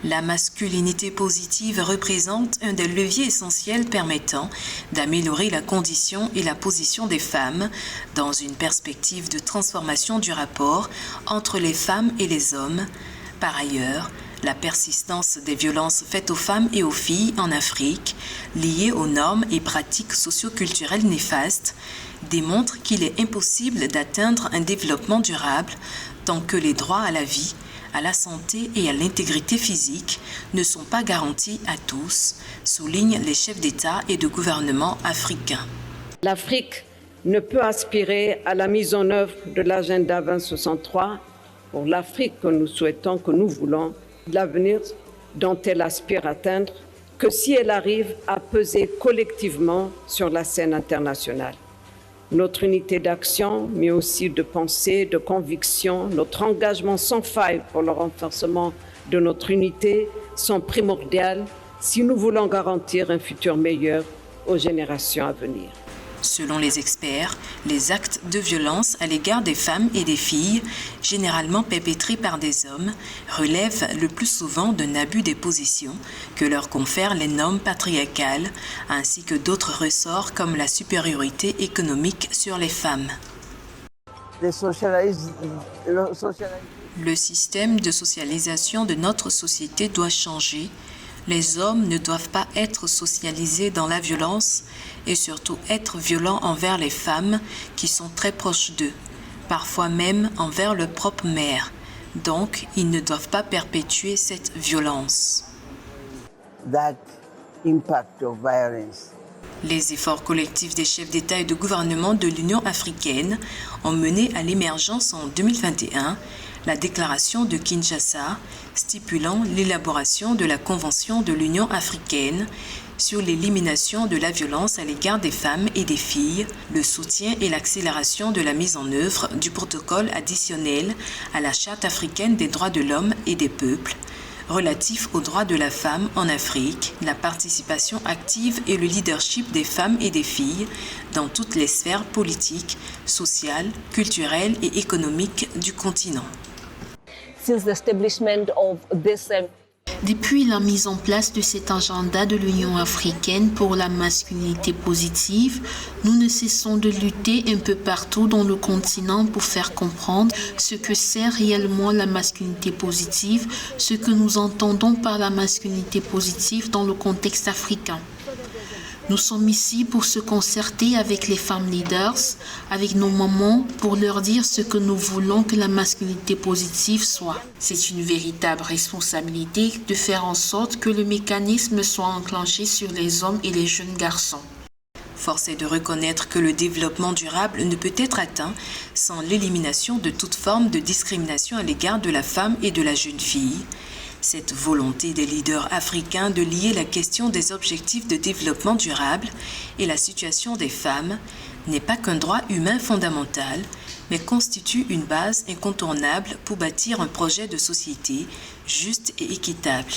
La masculinité positive représente un des leviers essentiels permettant d'améliorer la condition et la position des femmes dans une perspective de transformation du rapport entre les femmes et les hommes. Par ailleurs, la persistance des violences faites aux femmes et aux filles en Afrique, liées aux normes et pratiques socio-culturelles néfastes, démontre qu'il est impossible d'atteindre un développement durable tant que les droits à la vie, à la santé et à l'intégrité physique ne sont pas garantis à tous, soulignent les chefs d'État et de gouvernement africains. L'Afrique ne peut aspirer à la mise en œuvre de l'agenda 2063 pour l'Afrique que nous souhaitons, que nous voulons, l'avenir dont elle aspire à atteindre, que si elle arrive à peser collectivement sur la scène internationale. Notre unité d'action, mais aussi de pensée, de conviction, notre engagement sans faille pour le renforcement de notre unité sont primordiales si nous voulons garantir un futur meilleur aux générations à venir. Selon les experts, les actes de violence à l'égard des femmes et des filles, généralement perpétrés par des hommes, relèvent le plus souvent d'un abus des positions que leur confèrent les normes patriarcales, ainsi que d'autres ressorts comme la supériorité économique sur les femmes. Le système de socialisation de notre société doit changer. Les hommes ne doivent pas être socialisés dans la violence et surtout être violents envers les femmes qui sont très proches d'eux, parfois même envers leur propre mère. Donc, ils ne doivent pas perpétuer cette violence. Les efforts collectifs des chefs d'État et de gouvernement de l'Union africaine ont mené à l'émergence en 2021 la déclaration de Kinshasa stipulant l'élaboration de la Convention de l'Union africaine sur l'élimination de la violence à l'égard des femmes et des filles, le soutien et l'accélération de la mise en œuvre du protocole additionnel à la Charte africaine des droits de l'homme et des peuples, relatif aux droits de la femme en Afrique, la participation active et le leadership des femmes et des filles dans toutes les sphères politiques, sociales, culturelles et économiques du continent. Depuis la mise en place de cet agenda de l'Union africaine pour la masculinité positive, nous ne cessons de lutter un peu partout dans le continent pour faire comprendre ce que c'est réellement la masculinité positive, ce que nous entendons par la masculinité positive dans le contexte africain. Nous sommes ici pour se concerter avec les femmes leaders, avec nos mamans, pour leur dire ce que nous voulons que la masculinité positive soit. C'est une véritable responsabilité de faire en sorte que le mécanisme soit enclenché sur les hommes et les jeunes garçons. Force est de reconnaître que le développement durable ne peut être atteint sans l'élimination de toute forme de discrimination à l'égard de la femme et de la jeune fille. Cette volonté des leaders africains de lier la question des objectifs de développement durable et la situation des femmes n'est pas qu'un droit humain fondamental, mais constitue une base incontournable pour bâtir un projet de société juste et équitable.